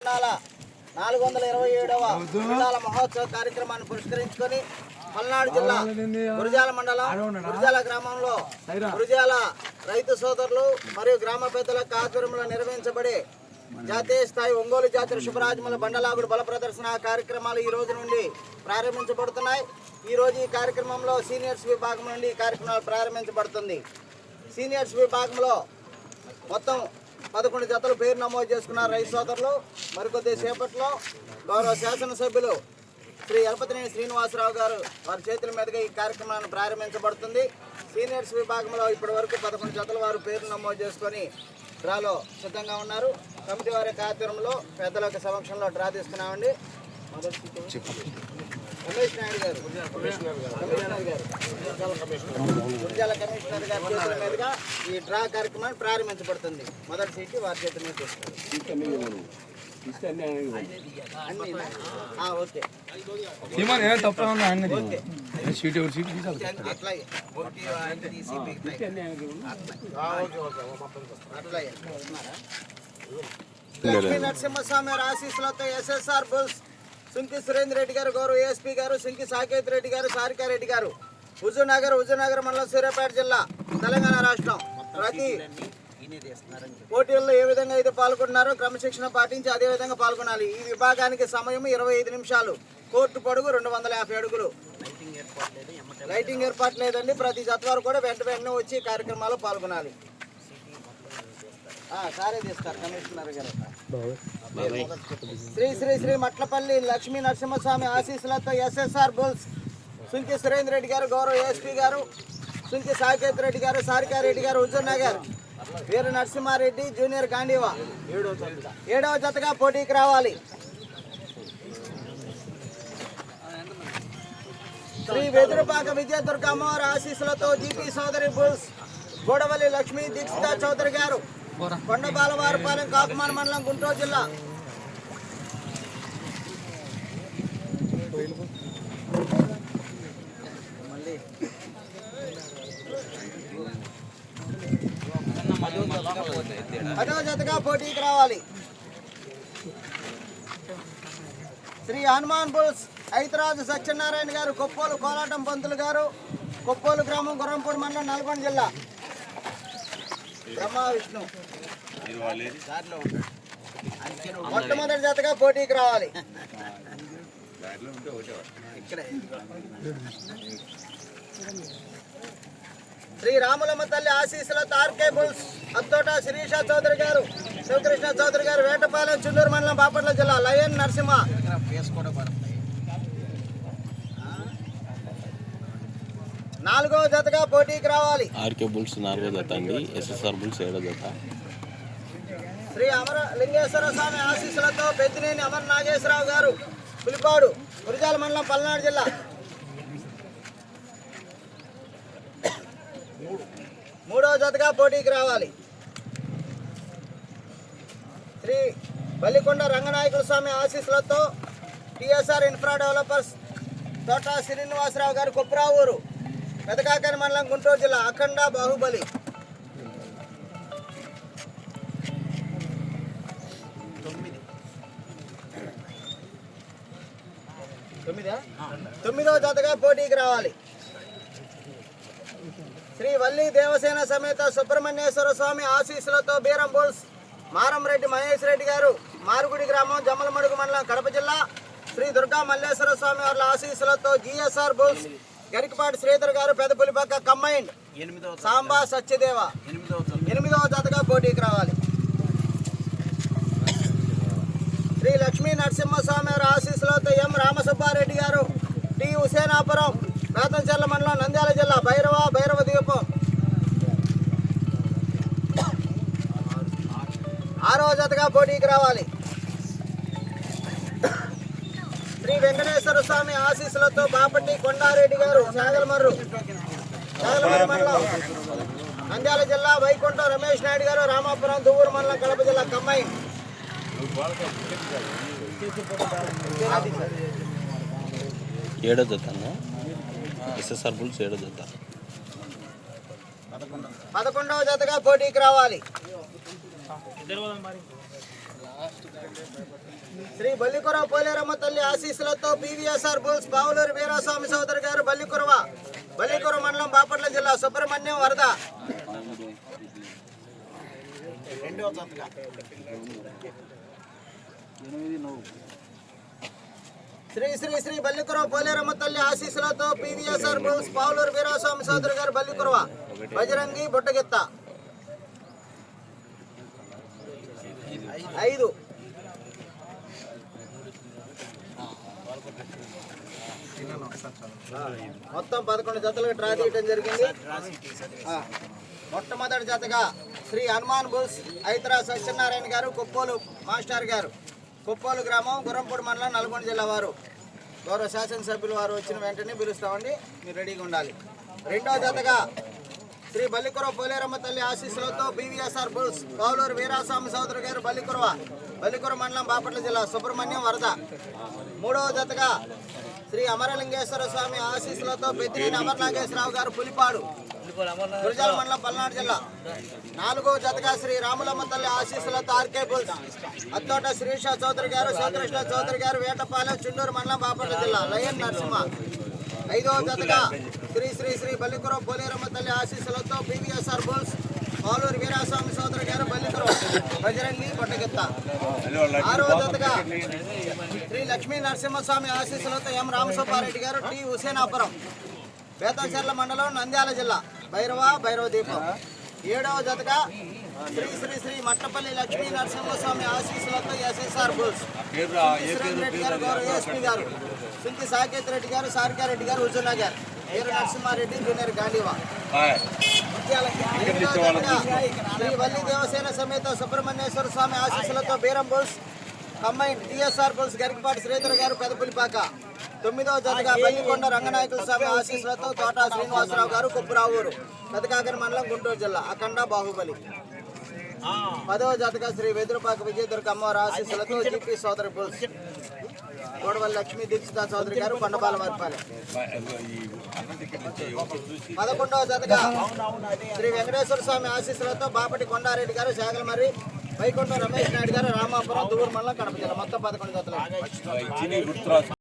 మండల 427వ గురజాల మహోత్సవ కార్యక్రమాన్ని పురస్కరించుకొని పల్నాడు జిల్లా గురజాల మండలం గురజాల గ్రామంలో గురజాల రైతు సోదరులు మరియు గ్రామ పెద్దల ఆధ్వర్యంలో నిర్వహించబడే జాతీయ స్థాయి ఒంగోలు జాతర శుభరాజముల బండలాగుడు బల ప్రదర్శన కార్యక్రమాలు ఈ రోజు నుండి ప్రారంభించబడుతున్నాయి. ఈ రోజు ఈ కార్యక్రమంలో సీనియర్స్ విభాగం నుండి ఈ కార్యక్రమాలు ప్రారంభించబడుతుంది. సీనియర్స్ విభాగంలో మొత్తం 11 జతలు పేరు నమోదు చేసుకున్నారు రైతు సోదరులు. మరికొద్ది సేపట్లో గౌరవ శాసనసభ్యులు శ్రీ ఎలపతినేని శ్రీనివాసరావు గారు వారి చేతుల మీదుగా ఈ కార్యక్రమాన్ని ప్రారంభించబడుతుంది. సీనియర్స్ విభాగంలో ఇప్పటి వరకు 11 జతల వారు పేరు నమోదు చేసుకొని డ్రాలో సిద్ధంగా ఉన్నారు. కమిటీ వారి ఆధ్వర్యంలో పెద్దల సమక్షంలో డ్రా తీసుకున్నామండి. రమేష్ నాయుడు గారు గురజాల కమిషనర్ గారి చేతుల మీదుగా ఈ డ్రా కార్యక్రమాన్ని ప్రారంభించబడుతుంది. మొదటి సీటు వారి చేతుల మీద తీసుకున్నారు. ఓకే లక్ష్మీ నరసింహస్వామి ఆశీస్సులతో ఎస్ఎస్ఆర్ బుల్స్ సుంకి సురేంద్ర రెడ్డి గారు, గౌరవ ఏఎస్పీ గారు, సుంకి సాకేత్ రెడ్డి గారు, సారికారెడ్డి గారు, హుజూర్నగర్ మండలం, సూర్యాపేట జిల్లా, తెలంగాణ రాష్ట్రం. ప్రతి పోటీల్లో ఏ విధంగా అయితే పాల్గొంటున్నారో క్రమశిక్షణ పాటించి అదే విధంగా పాల్గొనాలి. ఈ విభాగానికి సమయం 25 నిమిషాలు. కోర్టు పొడుగు 250 అడుగులు. లైటింగ్ ఏర్పాటు లేదండి. ప్రతి జత వారు కూడా వెంటనే వచ్చి కార్యక్రమాల్లో పాల్గొనాలి. సారే తీస్తారు కమిషనర్ గారు. శ్రీ శ్రీ శ్రీ మట్లపల్లి లక్ష్మీ నరసింహస్వామి ఆశీస్సులతో ఎస్ఎస్ఆర్ బుల్స్ సుంకి సురేంద్ర రెడ్డి గారు, గౌరవ ఏఎస్పీ గారు, సుంకి సాకేత్ రెడ్డి గారు, సారికారెడ్డి గారు, హుజూర్నగర్ వీరు నరసింహారెడ్డి జూనియర్ గాంధీవా 7వ జతగా పోటీకి రావాలి. శ్రీ వెదురుపాక విజయదుర్గ అమ్మవారి ఆశీస్సులతో జీపీ సోదరి బుల్స్ గోడవల్లి లక్ష్మీ దీక్షిత చౌదరి గారు, కొండబాలవారిపాలెం, కాకుమాన మండలం, గుంటూరు జిల్లా. పదవ జతగా పోటీకి రావాలి. శ్రీ హనుమాన్ బుల్స్ ఐతరాజు సత్యనారాయణ గారు, కొప్పోలు కోలాటం పంతులు గారు, కొప్పోలు గ్రామం, గుర్రంపూడి మండలం, నల్గొండ జిల్లా. బ్రహ్మ విష్ణు మొట్టమొదటి జతగా పోటీకి రావాలి. శ్రీ రాములమ్మ తల్లి ఆశీస్సులతో ఆర్కే బుల్స్ అత్తోట శిరీష చౌదరి గారు, శివకృష్ణ చౌదరి గారు, వేటపాలెం, చుండూరు మండలం, బాపట్ల జిల్లా. లయన్ నరసింహ 4వ జతగా పోటీకి రావాలి. ఆర్కే బుల్స్ 4వ జత అండి. ఎస్ఎస్ఆర్ బుల్స్ 7వ జత. శ్రీ అమరలింగేశ్వర స్వామి ఆశీస్సులతో పెద్దినేని అమర నాగేశ్వరరావు గారు, పులిపాడు, గురజాల మండలం, పల్నాడు జిల్లా. 3వ జతగా పోటీకి రావాలి. శ్రీ బల్లికొండ రంగనాయకుల స్వామి ఆశీస్సులతో టిఎస్ఆర్ ఇన్ఫ్రా డెవలపర్స్ తోట శ్రీనివాసరావు గారు, కుప్రావూరు, పెదకాకని మండలం, గుంటూరు జిల్లా. అఖండ బాహుబలి 9వ జతగా పోటీకి రావాలి. శ్రీ వల్లి దేవసేన సమేత సుబ్రహ్మణ్యేశ్వర స్వామి ఆశీస్సులతో బీరం బుల్స్ మారంరెడ్డి మహేష్ రెడ్డి గారు, మారుగుడి గ్రామం, జమ్మలమడుగు మండలం, కడప జిల్లా. శ్రీ దుర్గా మల్లేశ్వర స్వామి వారి ఆశీస్సులతో జిఎస్ఆర్ బుల్స్ గరికపాటి శ్రీధర్ గారు, పెదపులిపక్క కంబైండ్, సాంబా సత్యదేవ 8వ జతగా పోటీకి రావాలి. శ్రీ లక్ష్మీ నరసింహస్వామి వారి ఆశీస్సులతో ఎం రామసుబ్బారెడ్డి గారు, టి హుసేనాపురం, రాతంచెర్ల మండలం, నంద్యాల జిల్లా. భైరవ దీపం 6వ జతగా పోటీకి రావాలి. శ్రీ వెంకటేశ్వర స్వామి ఆశీస్సులతో బాపట్టి కొండారెడ్డి గారు, చాగలమర్రు మండలం, నంద్యాల జిల్లా. వైకుంఠం రమేష్ నాయుడు గారు, రామాపురం, దువ్వూరు మండలం, కడప జిల్లా. కంబైన్ 7వ జత అన్న. ఎస్ఎస్ఆర్ బుల్స్ 7వ జత. 11వ జతగా పోటీకి రావాలి. శ్రీ బల్లికురవ పోలేరమ్మ తల్లి ఆశీస్సులతో పీవీఎస్ఆర్ బుల్స్ పావులూరు వీరాస్వామి సోదరి గారు బల్లికురవ మండలం బాపట్ల జిల్లా సుబ్రహ్మణ్యం వరద శ్రీ శ్రీ శ్రీ బల్లికురవ పోలేరమ్మ తల్లి ఆశీస్సులతో పీవీఎస్ఆర్ బుల్స్ పావులూరు వీరాస్వామి సోదరి గారు బల్లికురవ బజరంగి బుట్టగిత్త 5 మొత్తం 11 జతలకు డ్రా చేయడం జరిగింది. మొట్టమొదటి జతగా శ్రీ హనుమాన్ బుల్స్ ఐతరా సత్యనారాయణ గారు కొప్పోలు మాస్టర్ గారు కొప్పోలు గ్రామం గుర్రంపూడి మండలం నల్గొండ జిల్లా వారు. గౌరవ శాసనసభ్యులు వారు వచ్చిన వెంటనే పిలుస్తామండి, మీరు రెడీగా ఉండాలి. రెండవ జతగా శ్రీ బల్లికురవ పోలేరమ్మ తల్లి ఆశీస్సులతో పీవీఎస్ఆర్ బుల్స్ పావులూరు వీరాస్వామి సోదరు గారు బల్లికురవ మండలం బాపట్ల జిల్లా సుబ్రహ్మణ్యం వరద. మూడవ జతగా శ్రీ అమరలింగేశ్వర స్వామి ఆశీస్సులతో పెద్దినేని అమరనాగేశ్వరరావు గారు పులిపాడు గురజాల మండలం పల్నాడు జిల్లా. నాలుగవ జతగా శ్రీ రాములమ్మ తల్లి ఆశీస్సులతో ఆర్కే బుల్స్ అత్తోట శ్రీష చౌదరి గారు శివకృష్ణ చౌదరి గారు వేటపాలెం చుండూరు మండలం బాపట్ల జిల్లా లయన్ నరసింహ. ఐదవ జతగా శ్రీ శ్రీ శ్రీ బల్లికురవ పోలేరమ్మ తల్లి ఆశీస్సులతో పీవీఎస్ఆర్ బుల్స్ పావులూరు వీరాస్వామి సోదరి గారు బల్లికురవ బజరంగి బొట్టగిత్త. ఆరవ జతగా శ్రీ లక్ష్మీ నరసింహస్వామి ఆశీస్సులతో ఎం రామసుబ్బారెడ్డి గారు టి హుసేనాపురం బేతంచెర్ల మండలం నంద్యాల జిల్లా భైరవ దీపం. ఏడవ జతగా శ్రీ శ్రీ శ్రీ మట్టపల్లి లక్ష్మీ నరసింహస్వామి ఆశీస్సులతో ఎస్ఎస్ఆర్ బుల్స్ రెడ్డి గారు గౌరవ ఎస్పీ గారు సుంకి సాకేత్ రెడ్డి గారు సారికారెడ్డి గారు హుజూర్నగర్ వీర నరసింహారెడ్డి జూనియర్ గాంధీవా. శ్రీ వల్లి దేవసేన సమేత సుబ్రహ్మణ్యేశ్వర స్వామి ఆశీస్సులతో Beeram bulls combine TSR bulls Garikapati Sridhar గారు పెదపులిపాక. తొమ్మిదవ జతగా బల్లికొండ రంగనాయకుల స్వామి ఆశీస్సులతో తోటా శ్రీనివాసరావు గారు కుప్పురావూరు పెదకాకరి మండలం గుంటూరు జిల్లా అఖండ బాహుబలి. 10వ జతగా శ్రీ వెదురుపాక విజయదుర్గ అమ్మవారి ఆశీస్సులతో జీపీ సోదరి బుల్స్ గోడవల్లి లక్ష్మీ దీక్షిత చౌదరి గారు కొండపాల వారిపాలెం. 11వ జతగా శ్రీ వెంకటేశ్వర స్వామి ఆశీస్సులతో బాపటి కొండారెడ్డి గారు శాగలమర్రి వైకుంఠం రమేష్ నాయుడు గారు రామాపురం దువ్వూరు మండలం కడప జిల్లా. మొత్తం 11 జతలు.